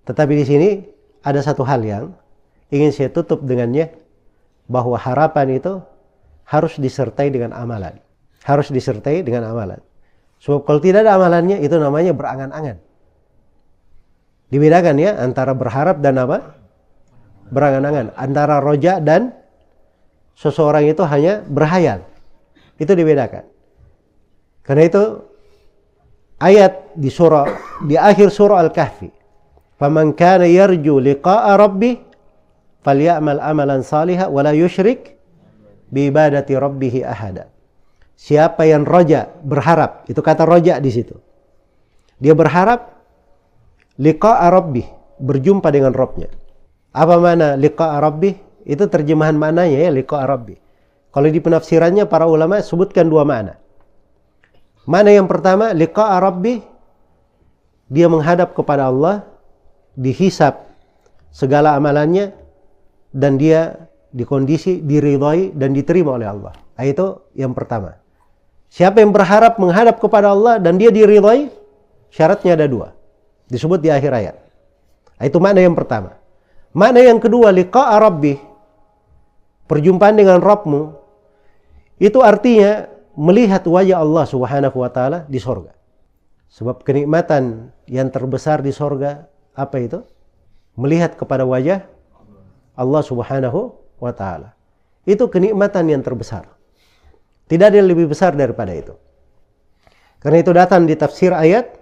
Tetapi di sini ada satu hal yang ingin saya tutup dengannya, bahwa harapan itu harus disertai dengan amalan. Harus disertai dengan amalan. Sebab kalau tidak ada amalannya, itu namanya berangan-angan. Dibedakan ya antara berharap dan apa? Berangan-angan. Antara roja dan seseorang itu hanya berhayal. Itu dibedakan. Karena itu ayat di akhir surah Al-Kahfi, "Faman kana yarju liqa'a rabbih falyamal amalan salihan wa la yusyrik bi ibadati rabbih ahada." Siapa yang roja, berharap, itu kata roja di situ. Dia berharap liqa'a rabbih, berjumpa dengan Rabbnya. Apa makna liqa'a rabbih? Itu terjemahan maknanya ya, liqa'a rabbih. Kalau di penafsirannya para ulama sebutkan dua makna. Makna yang pertama, liqa'a rabbih, dia menghadap kepada Allah, dihisab segala amalannya, dan dia di kondisi diridhai dan diterima oleh Allah. Itu yang pertama. Siapa yang berharap menghadap kepada Allah dan dia diridhai, syaratnya ada dua. Disebut di akhir ayat. Itu makna yang pertama. Makna yang kedua, liqa'a rabbih, perjumpaan dengan Rabbmu, itu artinya melihat wajah Allah Subhanahu wa taala di sorga. Sebab kenikmatan yang terbesar di sorga apa itu? Melihat kepada wajah Allah Subhanahu wa taala. Itu kenikmatan yang terbesar. Tidak ada yang lebih besar daripada itu. Karena itu datang di tafsir ayat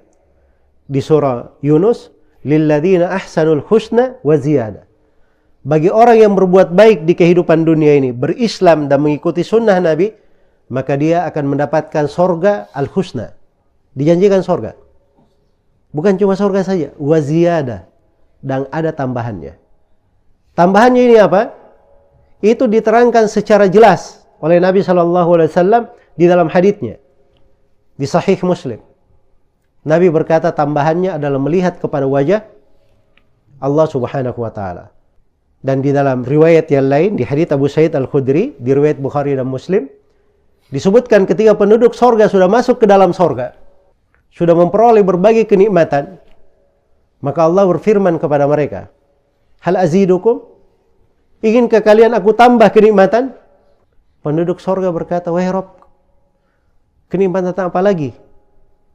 di surah Yunus, lilladzina ahsanul husna wa ziyadah. Bagi orang yang berbuat baik di kehidupan dunia ini, berislam dan mengikuti sunnah Nabi, maka dia akan mendapatkan sorga al-husna. Dijanjikan sorga. Bukan cuma sorga saja, wa ziyadah, dan ada tambahannya. Tambahannya ini apa? Itu diterangkan secara jelas oleh Nabi SAW di dalam haditsnya di Sahih Muslim. Nabi berkata tambahannya adalah melihat kepada wajah Allah Subhanahu wa taala. Dan di dalam riwayat yang lain, di hadits Abu Sa'id Al-Khudri, di riwayat Bukhari dan Muslim, disebutkan ketika penduduk sorga sudah masuk ke dalam sorga, sudah memperoleh berbagai kenikmatan, maka Allah berfirman kepada mereka, "Hal azidukum? Inginkah kalian aku tambah kenikmatan?" Penduduk sorga berkata, "Wahai Rabb, kenikmatan apa lagi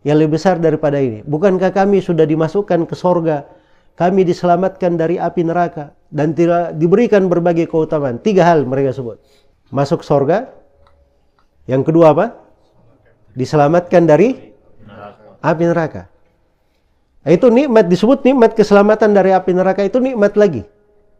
yang lebih besar daripada ini? Bukankah kami sudah dimasukkan ke sorga, kami diselamatkan dari api neraka, dan tidak diberikan berbagai keutamaan?" Tiga hal mereka sebut. Masuk sorga. Yang kedua apa? Diselamatkan dari api neraka. Itu nikmat, disebut nikmat keselamatan dari api neraka, itu nikmat lagi.